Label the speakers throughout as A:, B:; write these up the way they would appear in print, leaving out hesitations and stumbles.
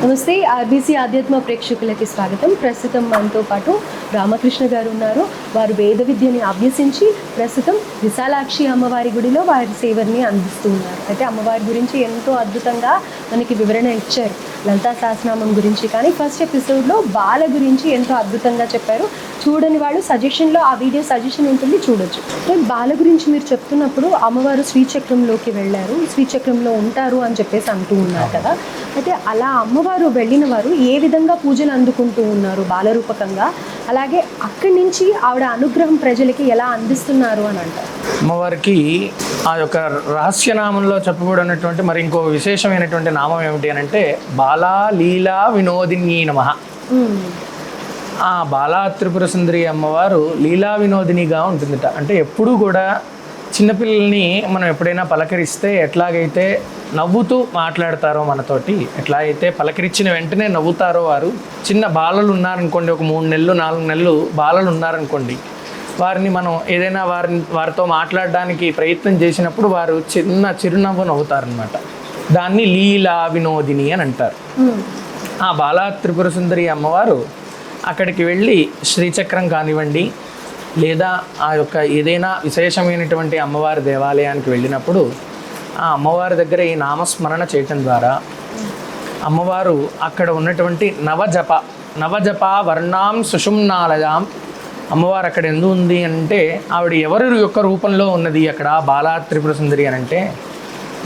A: నమస్తే ఆర్బీసీ ఆధ్యాత్మ ప్రేక్షకులకి స్వాగతం. ప్రస్తుతం మనతో పాటు రామకృష్ణ గారు ఉన్నారు. వారు వేద విద్యని అభ్యసించి ప్రస్తుతం విశాలాక్షి అమ్మవారి గుడిలో వారి సేవల్ని అందిస్తూ ఉన్నారు. అయితే అమ్మవారి గురించి ఎంతో అద్భుతంగా మనకి వివరణ ఇచ్చారు, లలితా సహస్రనామం గురించి. కానీ ఫస్ట్ ఎపిసోడ్లో బాల గురించి ఎంతో అద్భుతంగా చెప్పారు. చూడని వాళ్ళు సజెషన్లో ఆ వీడియో సజెషన్ ఉంటుంది, చూడొచ్చు. బాల గురించి మీరు చెప్తున్నప్పుడు అమ్మవారు శ్రీచక్రంలోకి వెళ్ళారు, శ్రీచక్రంలో ఉంటారు అని చెప్పేసి అంటూ ఉన్నారు కదా. అయితే అలా అమ్మవారు వెళ్ళిన వారు ఏ విధంగా పూజలు అందుకుంటూ ఉన్నారు బాలరూపకంగా, అలాగే అక్కడి నుంచి ఆవిడ అనుగ్రహం ప్రజలకి ఎలా అందిస్తున్నారు అని అంటారు.
B: అమ్మవారికి ఆ యొక్క రహస్యనామంలో చెప్పబడినటువంటి మరి ఇంకో విశేషమైనటువంటి నామం ఏమిటి అని అంటే బాలా లీలా వినోదిని నమః. ఆ బాలా త్రిపుర సుందరి అమ్మవారు లీలా వినోదినిగా ఉంటుందిట. అంటే ఎప్పుడూ కూడా చిన్నపిల్లల్ని మనం ఎప్పుడైనా పలకరిస్తే ఎట్లాగైతే నవ్వుతూ మాట్లాడతారో మనతోటి, ఎట్లా అయితే పలకరించిన వెంటనే నవ్వుతారో వారు, చిన్న బాలలు ఉన్నారనుకోండి, ఒక 3 నెలలు 4 నెలలు బాలలు ఉన్నారనుకోండి, వారిని మనం ఏదైనా వారితో మాట్లాడడానికి ప్రయత్నం చేసినప్పుడు వారు చిన్న చిరునవ్వు నవ్వుతారనమాట. దాన్ని లీలా వినోదిని అని అంటారు. ఆ బాలా త్రిపుర సుందరి అమ్మవారు అక్కడికి వెళ్ళి శ్రీచక్రం కానివ్వండి, లేదా ఆ యొక్క ఏదైనా విశేషమైనటువంటి అమ్మవారి దేవాలయానికి వెళ్ళినప్పుడు ఆ అమ్మవారి దగ్గర ఈ నామస్మరణ చేయటం ద్వారా అమ్మవారు అక్కడ ఉన్నటువంటి నవజప వర్ణాం సుషుమ్నాలయాం, అమ్మవారు అక్కడ ఎందుకు ఉంది అంటే ఆవిడ ఎవరి యొక్క రూపంలో ఉన్నది అక్కడ బాలా త్రిపుర సుందరి అని అంటే,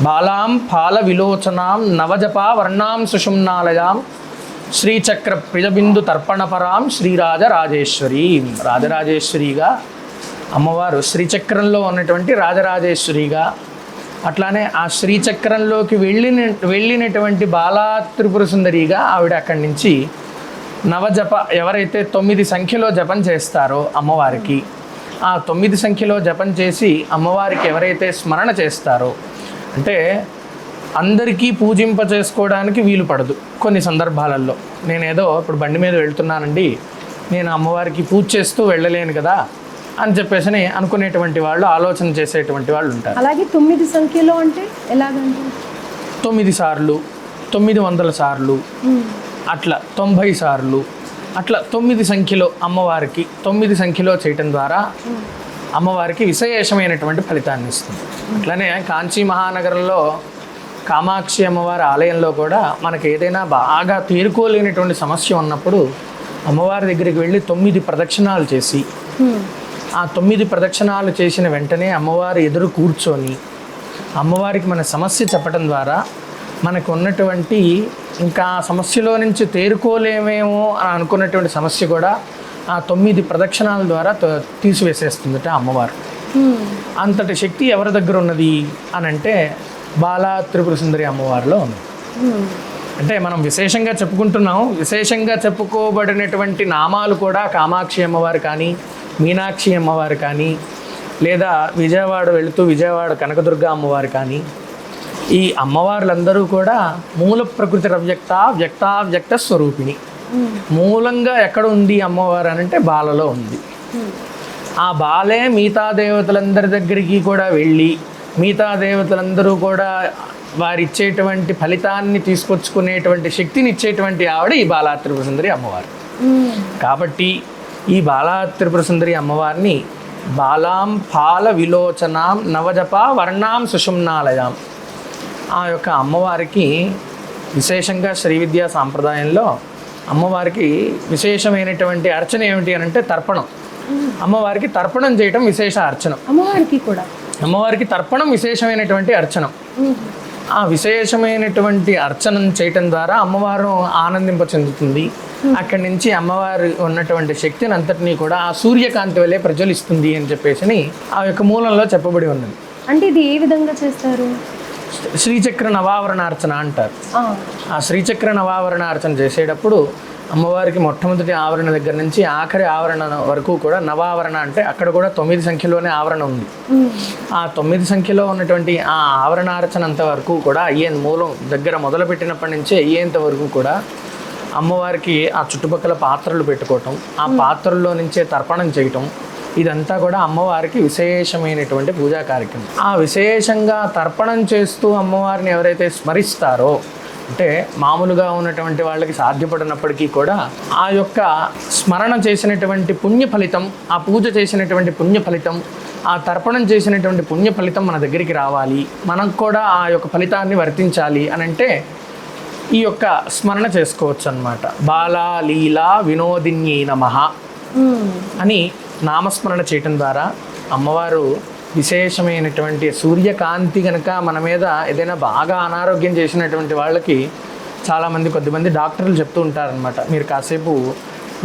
B: బాలాం పాల విలోచనాం నవజప వర్ణాం సుషుమ్నాలయాం శ్రీచక్ర ప్రియబిందు తర్పణపరాం శ్రీరాజరాజేశ్వరి. రాజరాజేశ్వరిగా అమ్మవారు శ్రీచక్రంలో ఉన్నటువంటి రాజరాజేశ్వరిగా, అట్లానే ఆ శ్రీచక్రంలోకి వెళ్ళినటువంటి బాలా త్రిపుర సుందరిగా ఆవిడ అక్కడి నుంచి నవజప, ఎవరైతే 9 సంఖ్యలో జపం చేస్తారో అమ్మవారికి, ఆ 9 సంఖ్యలో జపం చేసి అమ్మవారికి ఎవరైతే స్మరణ చేస్తారో, అంటే అందరికీ పూజింప చేసుకోవడానికి వీలు పడదు కొన్ని సందర్భాలలో. నేనేదో ఇప్పుడు బండి మీద వెళ్తున్నానండి, నేను అమ్మవారికి పూజ చేస్తూ వెళ్ళలేను కదా అని చెప్పేసి అనుకునేటువంటి వాళ్ళు, ఆలోచన చేసేటువంటి వాళ్ళు ఉంటారు.
A: అలాగే 9 సంఖ్యలో అంటే ఎలాగంటే
B: 9 సార్లు, 900 సార్లు, అట్లా 90 సార్లు, అట్లా 9 సంఖ్యలో అమ్మవారికి 9 సంఖ్యలో చేయటం ద్వారా అమ్మవారికి విశేషమైనటువంటి ఫలితాన్ని ఇస్తుంది. అట్లనే కాంచీ మహానగరంలో కామాక్షి అమ్మవారి ఆలయంలో కూడా మనకి ఏదైనా బాగా తీరుకోలేనటువంటి సమస్య ఉన్నప్పుడు అమ్మవారి దగ్గరికి వెళ్ళి 9 ప్రదక్షిణాలు చేసి, ఆ 9 ప్రదక్షిణాలు చేసిన వెంటనే అమ్మవారి ఎదురు కూర్చొని అమ్మవారికి మన సమస్య చెప్పడం ద్వారా మనకు ఉన్నటువంటి ఇంకా సమస్యలో నుంచి తేరుకోలేమేమో అని అనుకున్నటువంటి సమస్య కూడా ఆ 9 ప్రదక్షిణాల ద్వారా తీసివేసేస్తుందట అమ్మవారు. అంతటి శక్తి ఎవరి దగ్గర ఉన్నది అని అంటే బాలా త్రిపుర సుందరి అమ్మవారిలో ఉంది. అంటే మనం విశేషంగా చెప్పుకుంటున్నాం, విశేషంగా చెప్పుకోబడినటువంటి నామాలు కూడా కామాక్షి అమ్మవారు కానీ, మీనాక్షి అమ్మవారు కానీ, లేదా విజయవాడ వెళుతూ విజయవాడ కనకదుర్గ అమ్మవారు కానీ, ఈ అమ్మవార్లందరూ కూడా మూల ప్రకృతి వ్యక్త స్వరూపిణి. మూలంగా ఎక్కడ ఉంది అమ్మవారు అని అంటే బాలలో ఉంది. ఆ బాలే మిగతా దేవతలందరి దగ్గరికి కూడా వెళ్ళి మిగతా దేవతలందరూ కూడా వారిచ్చేటువంటి ఫలితాన్ని తీసుకొచ్చుకునేటువంటి శక్తిని ఇచ్చేటువంటి ఆవిడ ఈ బాలా త్రిపుర సుందరి అమ్మవారు. కాబట్టి ఈ బాలా త్రిపుర సుందరి అమ్మవారిని బాలాం పాల విలోచనాం నవజప వర్ణాం సుషుమ్నాలయాం, ఆ యొక్క అమ్మవారికి విశేషంగా శ్రీ విద్యా సాంప్రదాయంలో అమ్మవారికి విశేషమైనటువంటి అర్చన ఏమిటి అని అంటే తర్పణం. అమ్మవారికి తర్పణం చేయటం విశేష అర్చనం. అమ్మవారికి తర్పణం విశేషమైనటువంటి అర్చనం. ఆ విశేషమైనటువంటి అర్చనం చేయటం ద్వారా అమ్మవారు ఆనందింప చెందుతుంది. అక్కడి నుంచి అమ్మవారు ఉన్నటువంటి శక్తిని అంతటినీ కూడా ఆ సూర్యకాంతి వల్లే ప్రజ్వలిస్తుంది అని చెప్పేసి ఆ యొక్క మూలంలో చెప్పబడి ఉన్నది.
A: అంటే ఇది ఏ విధంగా చేస్తారు?
B: శ్రీచక్ర నవావరణార్చన అంటారు. ఆ శ్రీచక్ర నవావరణార్చన చేసేటప్పుడు అమ్మవారికి మొట్టమొదటి ఆవరణ దగ్గర నుంచి ఆఖరి ఆవరణ వరకు కూడా నవావరణ, అంటే అక్కడ కూడా 9 సంఖ్యలోనే ఆవరణ ఉంది. ఆ 9 సంఖ్యలో ఉన్నటువంటి ఆ ఆవరణార్చన అంత వరకు కూడా మూలం దగ్గర మొదలుపెట్టినప్పటి నుంచే అయ్యేంత వరకు కూడా అమ్మవారికి ఆ చుట్టుపక్కల పాత్రలు పెట్టుకోవటం, ఆ పాత్రల్లో నుంచే తర్పణం చేయటం, ఇదంతా కూడా అమ్మవారికి విశేషమైనటువంటి పూజా కార్యక్రమం. ఆ విశేషంగా తర్పణం చేస్తూ అమ్మవారిని ఎవరైతే స్మరిస్తారో అంటే మామూలుగా ఉన్నటువంటి వాళ్ళకి సాధ్యపడినప్పటికీ కూడా ఆ యొక్క స్మరణ చేసినటువంటి పుణ్య ఫలితం, ఆ పూజ చేసినటువంటి పుణ్య ఫలితం, ఆ తర్పణం చేసినటువంటి పుణ్య ఫలితం మన దగ్గరికి రావాలి, మనం కూడా ఆ యొక్క ఫలితాన్ని వర్తించాలి అని అంటే ఈ యొక్క స్మరణ చేసుకోవచ్చు అన్నమాట. బాలా లీలా వినోదిన్యై నమః అని నామస్మరణ చేయటం ద్వారా అమ్మవారు విశేషమైనటువంటి సూర్యకాంతి కనుక మన మీద ఏదైనా బాగా అనారోగ్యం చేసినటువంటి వాళ్ళకి చాలామంది కొద్దిమంది డాక్టర్లు చెప్తూ ఉంటారనమాట, మీరు కాసేపు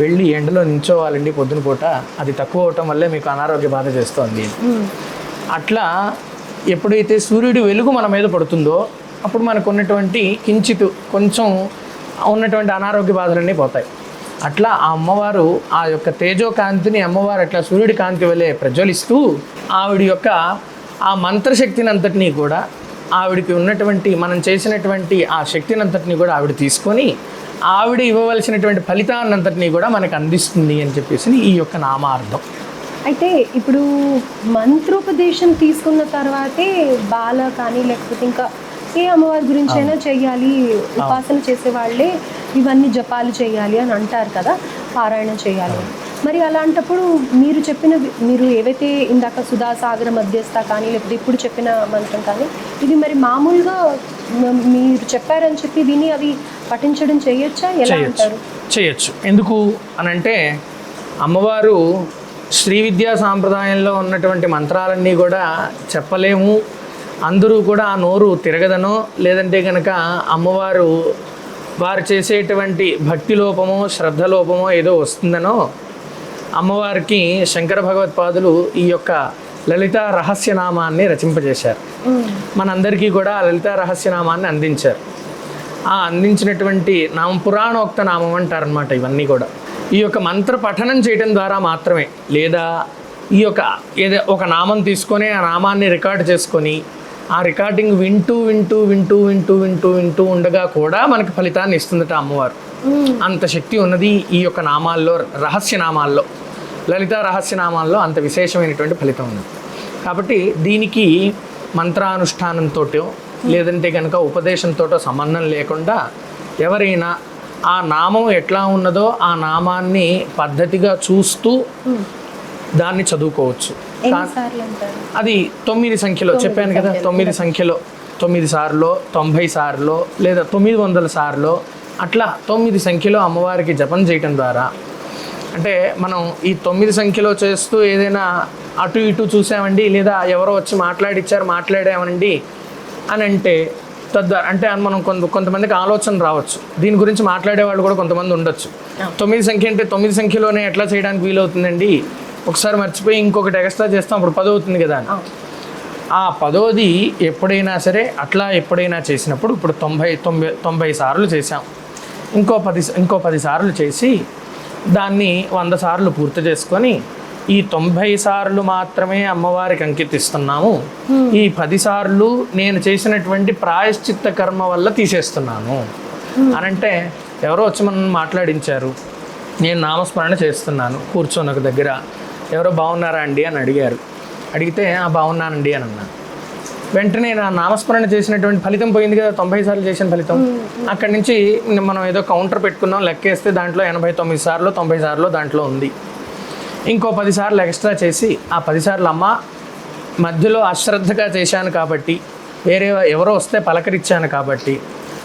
B: వెళ్ళి ఎండలో నించోవాలండి పొద్దున పూట, అది తక్కువ అవటం వల్లే మీకు అనారోగ్య బాధ చేస్తోంది. అట్లా ఎప్పుడైతే సూర్యుడి వెలుగు మన మీద పడుతుందో అప్పుడు మనకు ఉన్నటువంటి కొంచెం ఉన్నటువంటి అనారోగ్య బాధలన్నీ పోతాయి. అట్లా ఆ అమ్మవారు ఆ యొక్క తేజోకాంతిని అమ్మవారు అట్లా సూర్యుడి కాంతి వల్లే ప్రజ్వలిస్తూ ఆవిడ యొక్క ఆ మంత్రశక్తిని అంతటినీ కూడా, ఆవిడికి ఉన్నటువంటి మనం చేసినటువంటి ఆ శక్తిని అంతటినీ కూడా ఆవిడ తీసుకొని ఆవిడ ఇవ్వవలసినటువంటి ఫలితాన్ని అంతటినీ కూడా మనకు అందిస్తుంది అని చెప్పేసి ఈ యొక్క నామార్థం.
A: అయితే ఇప్పుడు మంత్రోపదేశం తీసుకున్న తర్వాతే బాల కానీ లేకపోతే ఇంకా ఏ అమ్మవారి గురించి అయినా చెయ్యాలి, ఉపాసన చేసే వాళ్ళే ఇవన్నీ జపాలు చేయాలి అని అంటారు కదా, పారాయణ చేయాలి. మరి అలాంటప్పుడు మీరు ఏవైతే ఇందాక సుధాసాగర మధ్యస్థ కానీ లేకపోతే ఇప్పుడు చెప్పిన మంత్రం కానీ ఇది మరి మామూలుగా మీరు చెప్పారని చెప్పి విని అవి పఠించడం చేయొచ్చా, ఎలా అంటారు?
B: చేయొచ్చు. ఎందుకు అనంటే అమ్మవారు శ్రీ విద్యా సాంప్రదాయంలో ఉన్నటువంటి మంత్రాలన్నీ కూడా చెప్పలేము, అందరూ కూడా ఆ నోరు తిరగదనో లేదంటే కనుక అమ్మవారు వారు చేసేటువంటి భక్తి లోపమో శ్రద్ధ లోపమో ఏదో వస్తుందనో అమ్మవారికి శంకర భగవత్పాదులు ఈ యొక్క లలితా రహస్యనామాన్ని రచింపజేశారు. మనందరికీ కూడా లలితా రహస్యనామాన్ని అందించారు. ఆ అందించినటువంటి నామం పురాణోక్త నామం అంటారనమాట. ఇవన్నీ కూడా ఈ యొక్క మంత్ర పఠనం చేయటం ద్వారా మాత్రమే, లేదా ఈ యొక్క ఏదో ఒక నామం తీసుకొని ఆ నామాన్ని రికార్డు చేసుకొని ఆ రికార్డింగ్ వింటూ వింటూ వింటూ వింటూ వింటూ వింటూ ఉండగా కూడా మనకి ఫలితాన్ని ఇస్తుందట అమ్మవారు. అంత శక్తి ఉన్నది ఈ యొక్క నామాల్లో, రహస్యనామాల్లో, లలితా రహస్యనామాల్లో అంత విశేషమైనటువంటి ఫలితం ఉంది. కాబట్టి దీనికి మంత్రానుష్ఠానంతో లేదంటే కనుక ఉపదేశంతో సంబంధం లేకుండా ఎవరైనా ఆ నామం ఎట్లా ఉన్నదో ఆ నామాన్ని పద్ధతిగా చూస్తూ దాన్ని చదువుకోవచ్చు. అది 9 సంఖ్యలో చెప్పాను కదా, 9 సంఖ్యలో 9 సార్లు, 90 సార్లు లేదా 900 సార్లు అట్లా 9 సంఖ్యలో అమ్మవారికి జపం చేయటం ద్వారా, అంటే మనం ఈ 9 సంఖ్యలో చేస్తూ ఏదైనా అటు ఇటు చూసామండి లేదా ఎవరో వచ్చి మాట్లాడామనండి అని అంటే తద్వారా అంటే మనం కొంతమందికి ఆలోచన రావచ్చు, దీని గురించి మాట్లాడేవాళ్ళు కూడా కొంతమంది ఉండొచ్చు. 9 సంఖ్య అంటే 9 సంఖ్యలోనే ఎట్లా చేయడానికి వీలవుతుందండి, ఒకసారి మర్చిపోయి ఇంకొకటి ఎక్స్ట్రా చేస్తాం అప్పుడు 10 అవుతుంది కదా అని. ఆ 10ది ఎప్పుడైనా సరే అట్లా ఎప్పుడైనా చేసినప్పుడు ఇప్పుడు 90 సార్లు చేసాం, ఇంకో 10 సార్లు చేసి దాన్ని 100 సార్లు పూర్తి చేసుకొని ఈ 90 సార్లు మాత్రమే అమ్మవారికి అంకితిస్తున్నాము, ఈ 10 సార్లు నేను చేసినటువంటి ప్రాయశ్చిత్త కర్మ వల్ల తీసేస్తున్నాను అనంటే ఎవరో వచ్చి మనం మాట్లాడించారు, నేను నామస్మరణ చేస్తున్నాను కూర్చొని ఒక దగ్గర, ఎవరో బాగున్నారా అండి అని అడిగితే బాగున్నానండి అని అన్నాను. వెంటనే నా నామస్మరణ చేసినటువంటి ఫలితం పోయింది కదా, 90 సార్లు చేసిన ఫలితం. అక్కడి నుంచి మనం ఏదో కౌంటర్ పెట్టుకున్నాం, లెక్కేస్తే దాంట్లో 89 సార్లు 90 సార్లు దాంట్లో ఉంది. ఇంకో 10 సార్లు ఎక్స్ట్రా చేసి ఆ 10 సార్లు అమ్మ మధ్యలో అశ్రద్ధగా చేశాను కాబట్టి, వేరే ఎవరో వస్తే పలకరించాను కాబట్టి,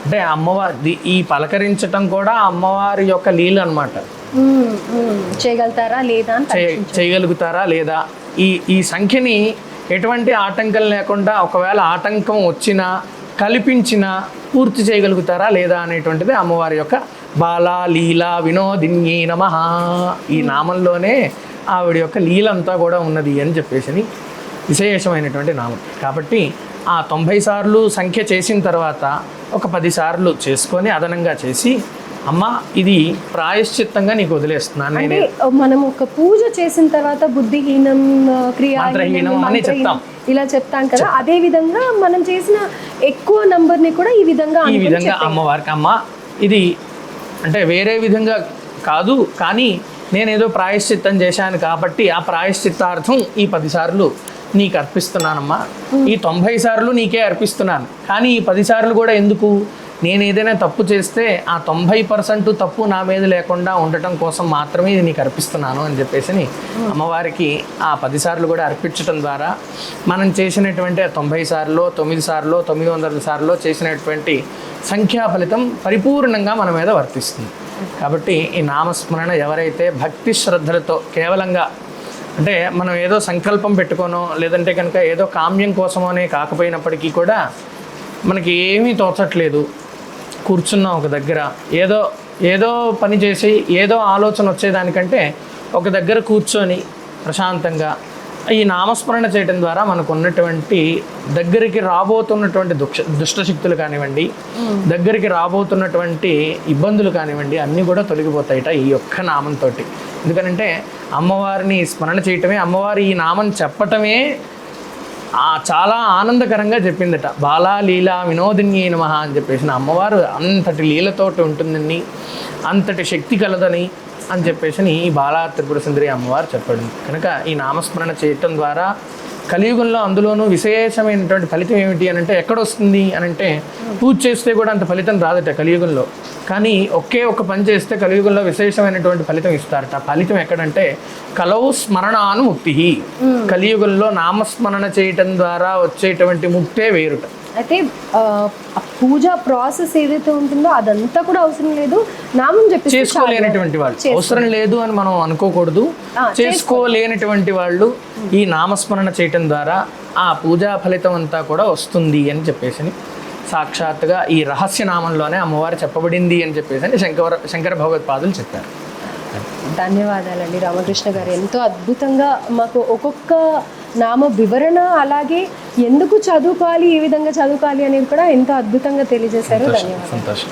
B: అంటే అమ్మవారి ఈ పలకరించటం కూడా అమ్మవారి యొక్క లీల అనమాట. చేయగలుగుతారా లేదా ఈ సంఖ్యని ఎటువంటి ఆటంకం లేకుండా, ఒకవేళ ఆటంకం వచ్చినా కల్పించినా పూర్తి చేయగలుగుతారా లేదా అనేటువంటిది అమ్మవారి యొక్క బాలా లీలా వినోదిన్యై నమః. ఈ నామంలోనే ఆవిడ యొక్క లీలంతా కూడా ఉన్నది అని చెప్పేసి విశేషమైనటువంటి నామం. కాబట్టి ఆ 90 సార్లు సంఖ్య చేసిన తర్వాత ఒక 10 సార్లు చేసుకొని అదనంగా చేసి, అమ్మ ఇది ప్రాయశ్చిత్తంగా నీకు వదిలేస్తున్నాను.
A: అంటే మనం ఒక పూజ చేసిన తర్వాత బుద్ధిహీనం,
B: క్రియాహీనం అని చెప్తాం,
A: ఇలా చెప్తాం కదా, అదే విధంగా మనం చేసిన ఎక్కువ నంబర్ని కూడా ఈ విధంగా
B: అమ్మవారికి అమ్మ ఇది అంటే వేరే విధంగా కాదు, కానీ నేనేదో ప్రాయశ్చిత్తం చేశాను కాబట్టి ఆ ప్రాయశ్చిత్తార్థం ఈ 10 సార్లు నీకు అర్పిస్తున్నానమ్మా, ఈ 90 సార్లు నీకే అర్పిస్తున్నాను, కానీ ఈ 10 సార్లు కూడా ఎందుకు, నేను ఏదైనా తప్పు చేస్తే ఆ 90% తప్పు నా మీద లేకుండా ఉండటం కోసం మాత్రమే ఇది నీకు అర్పిస్తున్నాను అని చెప్పేసి అమ్మవారికి ఆ 10 సార్లు కూడా అర్పించడం ద్వారా మనం చేసినటువంటి 90 సార్లు 9 సార్లు 900 సార్లు చేసినటువంటి సంఖ్యా ఫలితం పరిపూర్ణంగా మన మీద వర్తిస్తుంది. కాబట్టి ఈ నామస్మరణ ఎవరైతే భక్తి శ్రద్ధలతో కేవలంగా అంటే మనం ఏదో సంకల్పం పెట్టుకోనో లేదంటే కనుక ఏదో కామ్యం కోసమోనే కాకపోయినప్పటికీ కూడా మనకి ఏమీ తోచట్లేదు, కూర్చున్నాం ఒక దగ్గర ఏదో పని చేసి ఏదో ఆలోచన వచ్చేదానికంటే ఒక దగ్గర కూర్చొని ప్రశాంతంగా ఈ నామస్మరణ చేయడం ద్వారా మనకు ఉన్నటువంటి దగ్గరికి రాబోతున్నటువంటి దుష్టశక్తులు కానివ్వండి, దగ్గరికి రాబోతున్నటువంటి ఇబ్బందులు కానివ్వండి అన్నీ కూడా తొలగిపోతాయిట ఈ ఒక్క నామంతో. ఎందుకనంటే అమ్మవారిని స్మరణ చేయటమే, అమ్మవారి ఈ నామం చెప్పటమే చాలా ఆనందకరంగా చెప్పిందట. బాలా లీలా వినోదిన్యే నమః అని చెప్పేసి అమ్మవారు అంతటి లీలతోటి ఉంటుందని, అంతటి శక్తి కలదని అని చెప్పేసి ఈ బాలా త్రిపుర సుందరి అమ్మవారు చెప్పడం. కనుక ఈ నామస్మరణ చేయటం ద్వారా కలియుగంలో అందులోనూ విశేషమైనటువంటి ఫలితం ఏమిటి అని అంటే ఎక్కడొస్తుంది అని అంటే పూజ చేస్తే కూడా అంత ఫలితం రాదట కలియుగంలో. కానీ ఒకే ఒక పని చేస్తే కలియుగంలో విశేషమైనటువంటి ఫలితం ఇస్తారట. ఫలితం ఎక్కడంటే కలౌ స్మరణాను ముక్తి. కలియుగంలో నామస్మరణ చేయటం ద్వారా వచ్చేటువంటి ముక్తే వేరుట.
A: అయితే పూజ ప్రాసెస్ ఏదైతే ఉంటుందో అదంతా కూడా అవసరం లేదు, నామం చెప్పి
B: చేసుకోలేనటువంటి వాళ్ళు అవసరం లేదు అని మనం అనుకోకూడదు. చేసుకోలేనటువంటి వాళ్ళు ఈ నామస్మరణ చేయటం ద్వారా ఆ పూజా ఫలితం అంతా కూడా వస్తుంది అని చెప్పేసి సాక్షాత్తుగా ఈ రహస్యనామంలోనే అమ్మవారు చెప్పబడింది అని చెప్పేసి శంకర భగవత్పాదులు చెప్పారు.
A: ధన్యవాదాలండి రామకృష్ణ గారు, ఎంతో అద్భుతంగా మాకు ఒక్కొక్క నామ వివరణ అలాగే ఎందుకు చదువుకోవాలి, ఏ విధంగా చదువుకోవాలి అనేది కూడా ఎంతో అద్భుతంగా తెలియజేశారు. ధన్యవాదాలు.
B: సంతోషం.